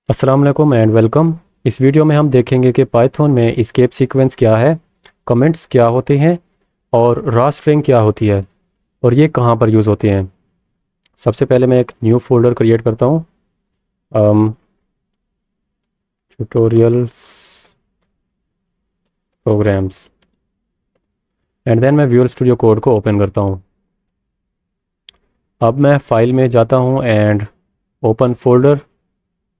अस्सलाम वालेकुम and welcome. इस वीडियो में हम देखेंगे कि पाइथन में एस्केप सीक्वेंस क्या है, कमेंट्स क्या होते हैं और रॉ स्ट्रिंग क्या होती है और ये कहाँ पर यूज़ होते हैं। सबसे पहले मैं एक न्यू फोल्डर क्रिएट करता हूँ, ट्यूटोरियल्स प्रोग्राम्स, एंड देन मैं विजुअल स्टूडियो कोड को ओपन करता हूँ। अब मैं फाइल में जाता हूँ एंड ओपन फोल्डर,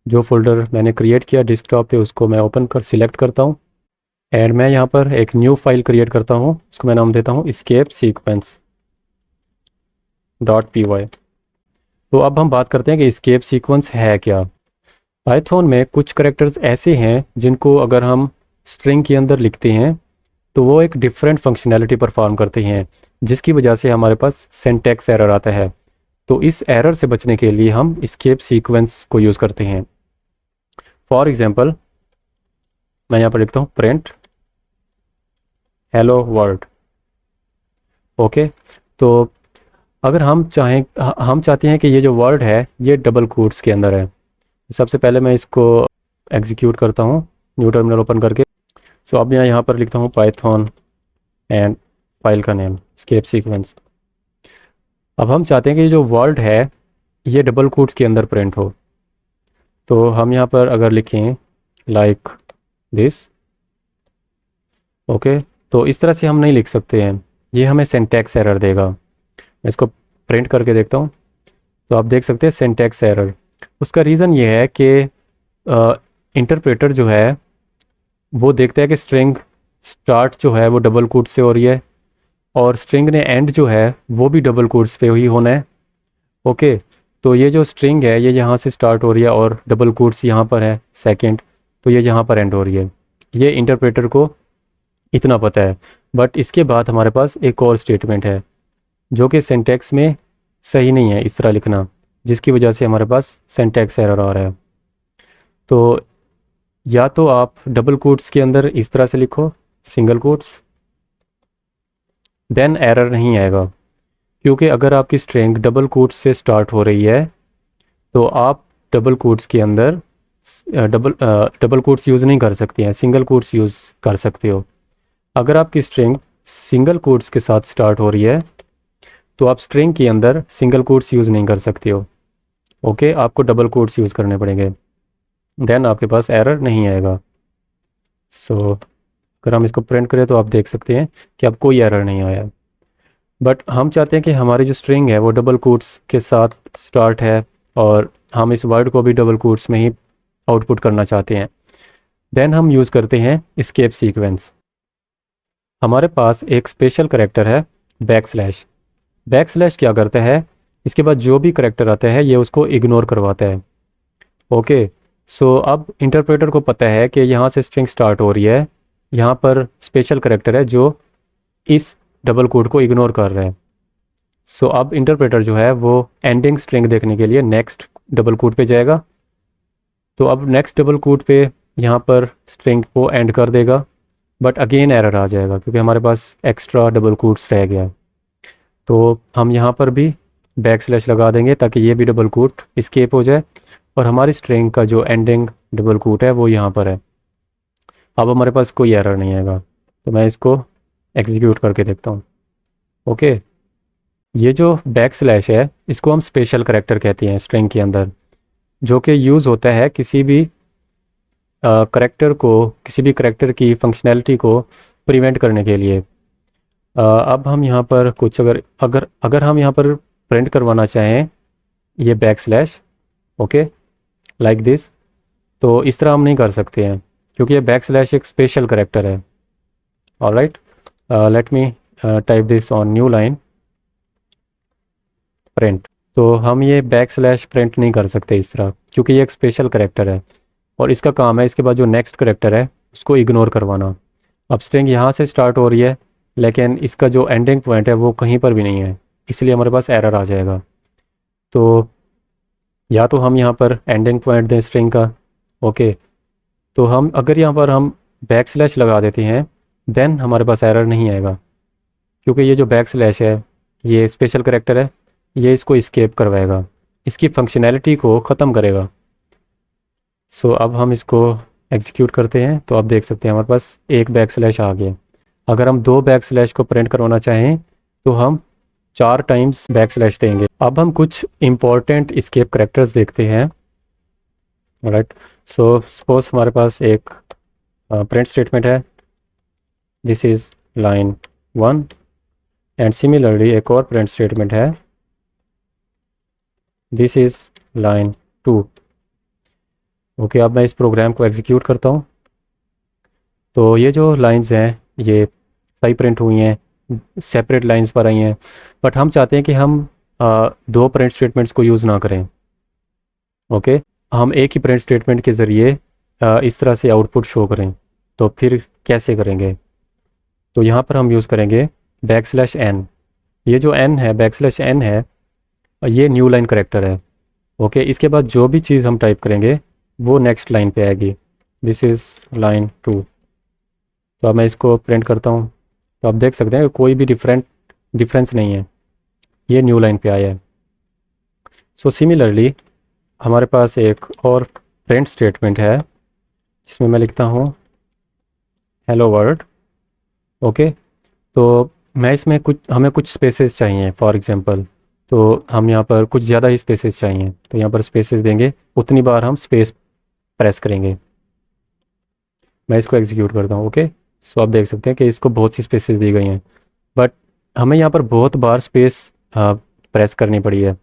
जो फोल्डर मैंने क्रिएट किया डेस्कटॉप पे उसको मैं ओपन कर सिलेक्ट करता हूँ एंड मैं यहाँ पर एक न्यू फाइल क्रिएट करता हूँ। उसको मैं नाम देता हूँ escape sequence .py। तो अब हम बात करते हैं कि escape sequence है क्या। पाइथन में कुछ करेक्टर्स ऐसे हैं जिनको अगर हम स्ट्रिंग के अंदर लिखते हैं तो वो एक डिफरेंट फंक्शनैलिटी परफॉर्म करते हैं, जिसकी वजह से हमारे पास सिंटैक्स एरर आता है। तो इस एरर से बचने के लिए हम escape sequence को यूज़ करते हैं। फॉर एग्जांपल मैं यहाँ पर लिखता हूँ प्रिंट हेलो वर्ल्ड। ओके, तो अगर हम चाहते हैं कि ये जो वर्ड है ये डबल कोट्स के अंदर है। सबसे पहले मैं इसको एग्जीक्यूट करता हूँ न्यू टर्मिनल ओपन करके। सो अब मैं यहाँ पर लिखता हूँ पाइथन एंड फाइल का नेम escape सीक्वेंस। अब हम चाहते हैं कि ये जो वर्ड है ये डबल कोट्स के अंदर प्रिंट हो। तो हम यहाँ पर अगर लिखें लाइक दिस, ओके, तो इस तरह से हम नहीं लिख सकते हैं, ये हमें सिंटैक्स एरर देगा। मैं इसको प्रिंट करके देखता हूँ तो आप देख सकते हैं सिंटैक्स एरर। उसका रीज़न ये है कि इंटरप्रेटर जो है वो देखता है कि स्ट्रिंग स्टार्ट जो है वो डबल कोट्स से हो रही है और स्ट्रिंग ने एंड जो है वो भी डबल कोट्स पे ही होना है। ओके, तो ये जो स्ट्रिंग है ये यहाँ से स्टार्ट हो रही है और डबल कोट्स यहाँ पर है सेकंड, तो ये यहाँ पर एंड हो रही है। ये इंटरप्रेटर को इतना पता है। बट इसके बाद हमारे पास एक और स्टेटमेंट है जो कि सिंटैक्स में सही नहीं है इस तरह लिखना, जिसकी वजह से हमारे पास सिंटैक्स एरर आ रहा है। तो या तो आप डबल कोट्स के अंदर इस तरह से लिखो सिंगल कोट्स, देन एरर नहीं आएगा। क्योंकि अगर आपकी स्ट्रिंग डबल कोट्स से स्टार्ट हो रही है तो आप डबल कोट्स के अंदर डबल कोट्स यूज़ नहीं कर सकते हैं, सिंगल कोट्स यूज़ कर सकते हो। अगर आपकी स्ट्रिंग सिंगल कोट्स के साथ स्टार्ट हो रही है तो आप स्ट्रिंग के अंदर सिंगल कोट्स यूज़ नहीं कर सकते हो। ओके, आपको डबल कोट्स यूज़ करने पड़ेंगे, देन आपके पास एरर नहीं आएगा। सो अगर हम इसको प्रिंट करें तो आप देख सकते हैं कि अब कोई एरर नहीं आया। बट हम चाहते हैं कि हमारी जो स्ट्रिंग है वो डबल कोट्स के साथ स्टार्ट है और हम इस वर्ड को भी डबल कोट्स में ही आउटपुट करना चाहते हैं। देन हम यूज़ करते हैं escape सीक्वेंस। हमारे पास एक स्पेशल करेक्टर है बैकस्लैश। बैकस्लैश क्या करता है, इसके बाद जो भी करेक्टर आता है ये उसको इग्नोर करवाता है। ओके, सो अब इंटरप्रेटर को पता है कि यहाँ से स्ट्रिंग स्टार्ट हो रही है, यहाँ पर स्पेशल करेक्टर है जो इस डबल कोट को इग्नोर कर रहा है। सो अब इंटरप्रेटर जो है वो एंडिंग स्ट्रिंग देखने के लिए नेक्स्ट डबल कोट पे जाएगा। तो अब नेक्स्ट डबल कोट पे यहाँ पर स्ट्रिंग को एंड कर देगा, बट अगेन एरर आ जाएगा क्योंकि हमारे पास एक्स्ट्रा डबल कोट्स रह गया है। तो हम यहाँ पर भी बैकस्लैश लगा देंगे ताकि ये भी डबल कोट escape हो जाए और हमारी स्ट्रिंग का जो एंडिंग डबल कोट है वो यहाँ पर है। अब हमारे पास कोई एरर नहीं आएगा। तो मैं इसको एग्जीक्यूट करके देखता हूँ। ओके, ये जो बैकस्लैश है इसको हम स्पेशल करेक्टर कहते हैं स्ट्रिंग के अंदर, जो कि यूज़ होता है किसी भी करेक्टर की फंक्शनैलिटी को प्रिवेंट करने के लिए। अब हम यहाँ पर कुछ अगर अगर अगर हम यहाँ पर प्रिंट करवाना चाहें ये बैकस्लैश, ओके, लाइक दिस, तो इस तरह हम नहीं कर सकते हैं क्योंकि ये बैकस्लैश एक स्पेशल करेक्टर है। Alright, let me type this on new line print. तो हम ये बैकस्लैश प्रिंट नहीं कर सकते इस तरह क्योंकि ये एक स्पेशल करेक्टर है और इसका काम है इसके बाद जो नेक्स्ट करेक्टर है उसको इग्नोर करवाना। अब स्ट्रिंग यहाँ से स्टार्ट हो रही है लेकिन इसका जो एंडिंग पॉइंट है वो कहीं पर भी नहीं है, इसलिए हमारे पास एरर आ जाएगा। तो या तो हम यहाँ पर एंडिंग पॉइंट दें स्ट्रिंग का, ओके, तो हम अगर यहाँ पर हम बैकस्लैश लगा देते हैं देन हमारे पास एरर नहीं आएगा क्योंकि ये जो बैकस्लैश है ये स्पेशल करेक्टर है, ये इसको escape करवाएगा, इसकी फंक्शनैलिटी को ख़त्म करेगा। सो अब हम इसको एग्जीक्यूट करते हैं तो आप देख सकते हैं हमारे पास एक बैक स्लैश आ गया। अगर हम दो बैक स्लैश को प्रिंट करवाना चाहें तो हम 4 टाइम्स बैक स्लैश देंगे। अब हम कुछ इंपॉर्टेंट एस्केप करैक्टर्स देखते हैं। राइट, सो सपोज हमारे पास एक प्रिंट स्टेटमेंट है, this is line 1, and similarly एक और प्रिंट स्टेटमेंट है, दिस इज़ लाइन 2। ओके, अब मैं इस प्रोग्राम को एग्जीक्यूट करता हूँ तो ये जो लाइंस हैं ये सही प्रिंट हुई हैं, सेपरेट लाइंस पर आई हैं, बट हम चाहते हैं कि हम दो प्रिंट स्टेटमेंट्स को यूज़ ना करें। ओके, हम एक ही प्रिंट स्टेटमेंट के ज़रिए इस तरह से आउटपुट शो करें। तो फिर कैसे करेंगे? तो यहाँ पर हम यूज़ करेंगे \n। ये जो n है, \n है, ये न्यू लाइन करेक्टर है। ओके, इसके बाद जो भी चीज़ हम टाइप करेंगे वो नेक्स्ट लाइन पे आएगी, दिस इज़ लाइन 2। तो अब मैं इसको प्रिंट करता हूँ तो आप देख सकते हैं कि कोई भी डिफरेंस नहीं है, ये न्यू लाइन पे आया है। सो सिमिलरली हमारे पास एक और प्रिंट स्टेटमेंट है जिसमें मैं लिखता हूँ हेलो वर्ल्ड। ओके, तो मैं इसमें हमें कुछ स्पेसेस चाहिए फॉर एग्जांपल, तो हम यहाँ पर कुछ ज़्यादा ही स्पेसेस चाहिए, तो यहाँ पर स्पेसेस देंगे, उतनी बार हम स्पेस प्रेस करेंगे। मैं इसको एग्जीक्यूट करता हूँ। ओके, सो आप देख सकते हैं कि इसको बहुत सी स्पेसेस दी गई हैं, बट हमें यहाँ पर बहुत बार स्पेस प्रेस करनी पड़ी है।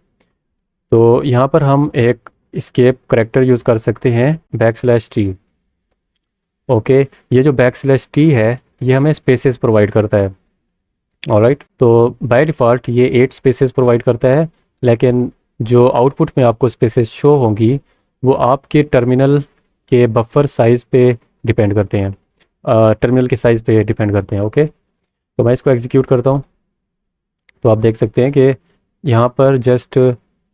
तो यहाँ पर हम एक एस्केप करैक्टर यूज़ कर सकते हैं \t। ओके, ये जो \t है ये हमें स्पेसेस प्रोवाइड करता है। ऑलराइट, तो बाय डिफ़ॉल्ट ये 8 स्पेसेस प्रोवाइड करता है, लेकिन जो आउटपुट में आपको स्पेसेस शो होंगी वो आपके टर्मिनल के बफर साइज़ पे डिपेंड करते हैं, टर्मिनल के साइज़ पे डिपेंड करते हैं। ओके, तो मैं इसको एग्जीक्यूट करता हूँ तो आप देख सकते हैं कि यहाँ पर जस्ट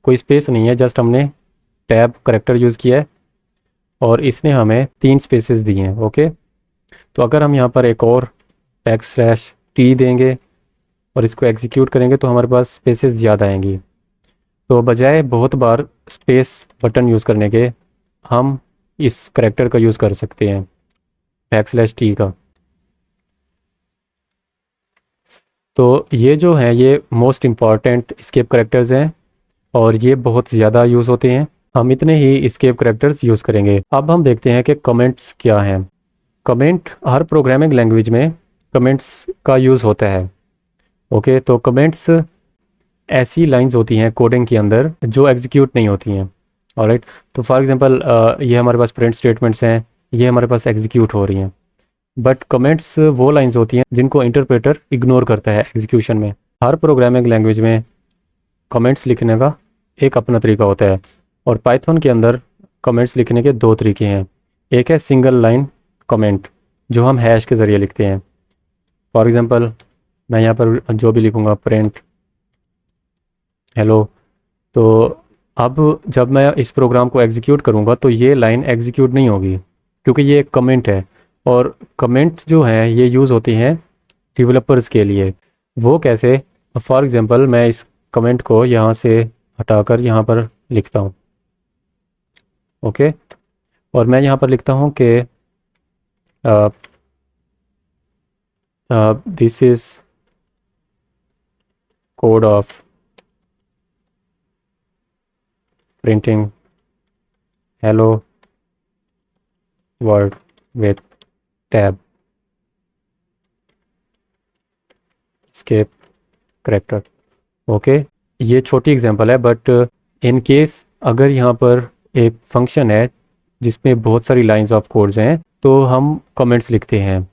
कोई स्पेस नहीं है, जस्ट हमने टैब करैक्टर यूज़ किया है और इसने हमें 3 स्पेसेस दिए हैं। ओके, तो अगर हम यहाँ पर एक और \t देंगे और इसको एग्जीक्यूट करेंगे तो हमारे पास स्पेसेस ज़्यादा आएंगी। तो बजाय बहुत बार स्पेस बटन यूज़ करने के हम इस करैक्टर का यूज़ कर सकते हैं \t का। तो ये जो है ये मोस्ट इम्पॉर्टेंट एस्केप करैक्टर्स हैं और ये बहुत ज़्यादा यूज़ होते हैं। हम इतने ही एस्केप करैक्टर्स यूज़ करेंगे। अब हम देखते हैं कि कमेंट्स क्या हैं। कमेंट, हर प्रोग्रामिंग लैंग्वेज में कमेंट्स का यूज़ होता है। ओके, तो कमेंट्स ऐसी लाइंस होती हैं कोडिंग के अंदर जो एग्जीक्यूट नहीं होती हैं। ऑलराइट, तो फॉर एग्जांपल ये हमारे पास प्रिंट स्टेटमेंट्स हैं, ये हमारे पास एग्जीक्यूट हो रही हैं, बट कमेंट्स वो लाइंस होती हैं जिनको इंटरप्रेटर इग्नोर करता है एग्जीक्यूशन में। हर प्रोग्रामिंग लैंग्वेज में कमेंट्स लिखने का एक अपना तरीका होता है और पाइथन के अंदर कमेंट्स लिखने के 2 तरीके हैं। एक है सिंगल लाइन कमेंट जो हम हैश के ज़रिए लिखते हैं। फॉर एग्जांपल मैं यहाँ पर जो भी लिखूँगा प्रिंट हेलो, तो अब जब मैं इस प्रोग्राम को एग्जीक्यूट करूँगा तो ये लाइन एग्जीक्यूट नहीं होगी क्योंकि ये एक कमेंट है और कमेंट जो है ये यूज़ होती हैं डेवलपर्स के लिए। वो कैसे? फॉर एग्जांपल मैं इस कमेंट को यहाँ से हटाकर यहाँ पर लिखता हूँ। ओके, और मैं यहाँ पर लिखता हूँ कि this is code of printing hello world with tab escape character. Okay, ये छोटी एग्जांपल है, बट इन केस अगर यहाँ पर एक फंक्शन है जिसमें बहुत सारी लाइंस ऑफ कोड्स हैं तो हम कमेंट्स लिखते हैं।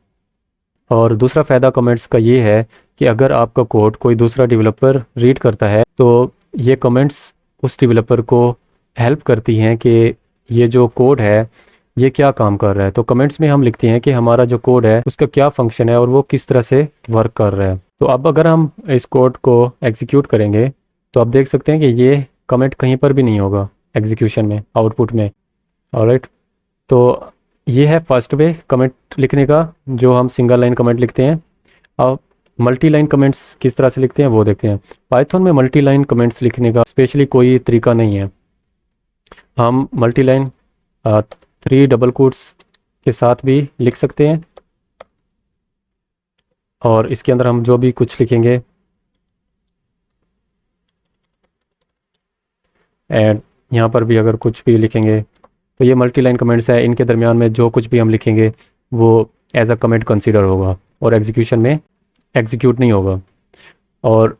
और दूसरा फ़ायदा कमेंट्स का ये है कि अगर आपका कोड कोई दूसरा डेवलपर रीड करता है तो ये कमेंट्स उस डेवलपर को हेल्प करती हैं कि ये जो कोड है ये क्या काम कर रहा है। तो कमेंट्स में हम लिखते हैं कि हमारा जो कोड है उसका क्या फंक्शन है और वो किस तरह से वर्क कर रहा है। तो अब अगर हम इस कोड को एग्जीक्यूट करेंगे तो आप देख सकते हैं कि ये कमेंट कहीं पर भी नहीं होगा एग्जीक्यूशन में, आउटपुट में। ऑलराइट, तो ये है फर्स्ट वे कमेंट लिखने का जो हम सिंगल लाइन कमेंट लिखते हैं। अब मल्टी लाइन कमेंट्स किस तरह से लिखते हैं वो देखते हैं। पाइथन में मल्टी लाइन कमेंट्स लिखने का स्पेशली कोई तरीका नहीं है। हम मल्टी लाइन 3 डबल कोट्स के साथ भी लिख सकते हैं, और इसके अंदर हम जो भी कुछ लिखेंगे एंड यहाँ पर भी अगर कुछ भी लिखेंगे तो ये मल्टी लाइन कमेंट्स है, इनके दरमियान में जो कुछ भी हम लिखेंगे वो एज अ कमेंट कंसीडर होगा और एग्जीक्यूशन में एग्जीक्यूट नहीं होगा। और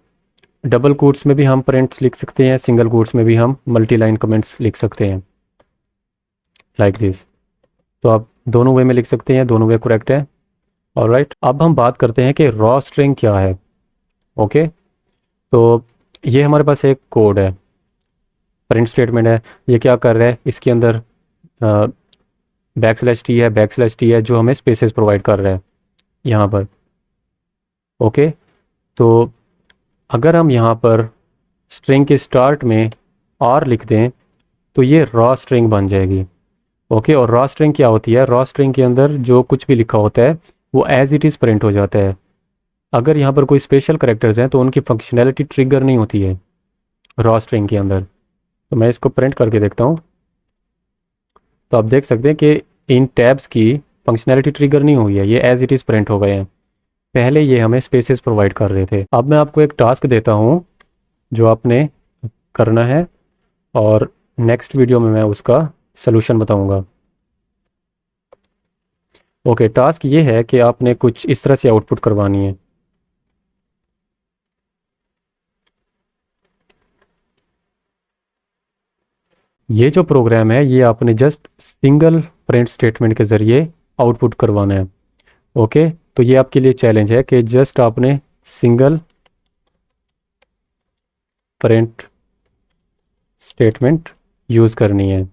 डबल कोट्स में भी हम प्रिंट्स लिख सकते हैं, सिंगल कोट्स में भी हम मल्टी लाइन कमेंट्स लिख सकते हैं लाइक दिस। तो आप दोनों वे में लिख सकते हैं, दोनों वे करेक्ट है। ऑलराइट, अब हम बात करते हैं कि रॉ स्ट्रिंग क्या है। ओके, तो ये हमारे पास एक कोड है, प्रिंट स्टेटमेंट है। ये क्या कर रहा है, इसके अंदर /t है, /t है, जो हमें स्पेसेस प्रोवाइड कर रहा है यहाँ पर। ओके, तो अगर हम यहाँ पर स्ट्रिंग के स्टार्ट में r लिख दें तो ये रॉ स्ट्रिंग बन जाएगी। ओके, और रॉ स्ट्रिंग क्या होती है, रॉ स्ट्रिंग के अंदर जो कुछ भी लिखा होता है वो एज इट इज़ प्रिंट हो जाता है। अगर यहाँ पर कोई स्पेशल करेक्टर्स हैं तो उनकी फंक्शनैलिटी ट्रिगर नहीं होती है रॉ स्ट्रिंग के अंदर। तो मैं इसको प्रिंट करके देखता हूँ, तो आप देख सकते हैं कि इन टैब्स की फंक्शनैलिटी ट्रिगर नहीं हुई है, ये एज इट इज़ प्रिंट हो गए हैं। पहले ये हमें स्पेसेस प्रोवाइड कर रहे थे। अब मैं आपको एक टास्क देता हूँ जो आपने करना है, और नेक्स्ट वीडियो में मैं उसका सलूशन बताऊँगा। ओके, टास्क ये है कि आपने कुछ इस तरह से आउटपुट करवानी है। ये जो प्रोग्राम है ये आपने जस्ट सिंगल प्रिंट स्टेटमेंट के ज़रिए आउटपुट करवाना है। ओके, तो ये आपके लिए चैलेंज है कि जस्ट आपने सिंगल प्रिंट स्टेटमेंट यूज़ करनी है।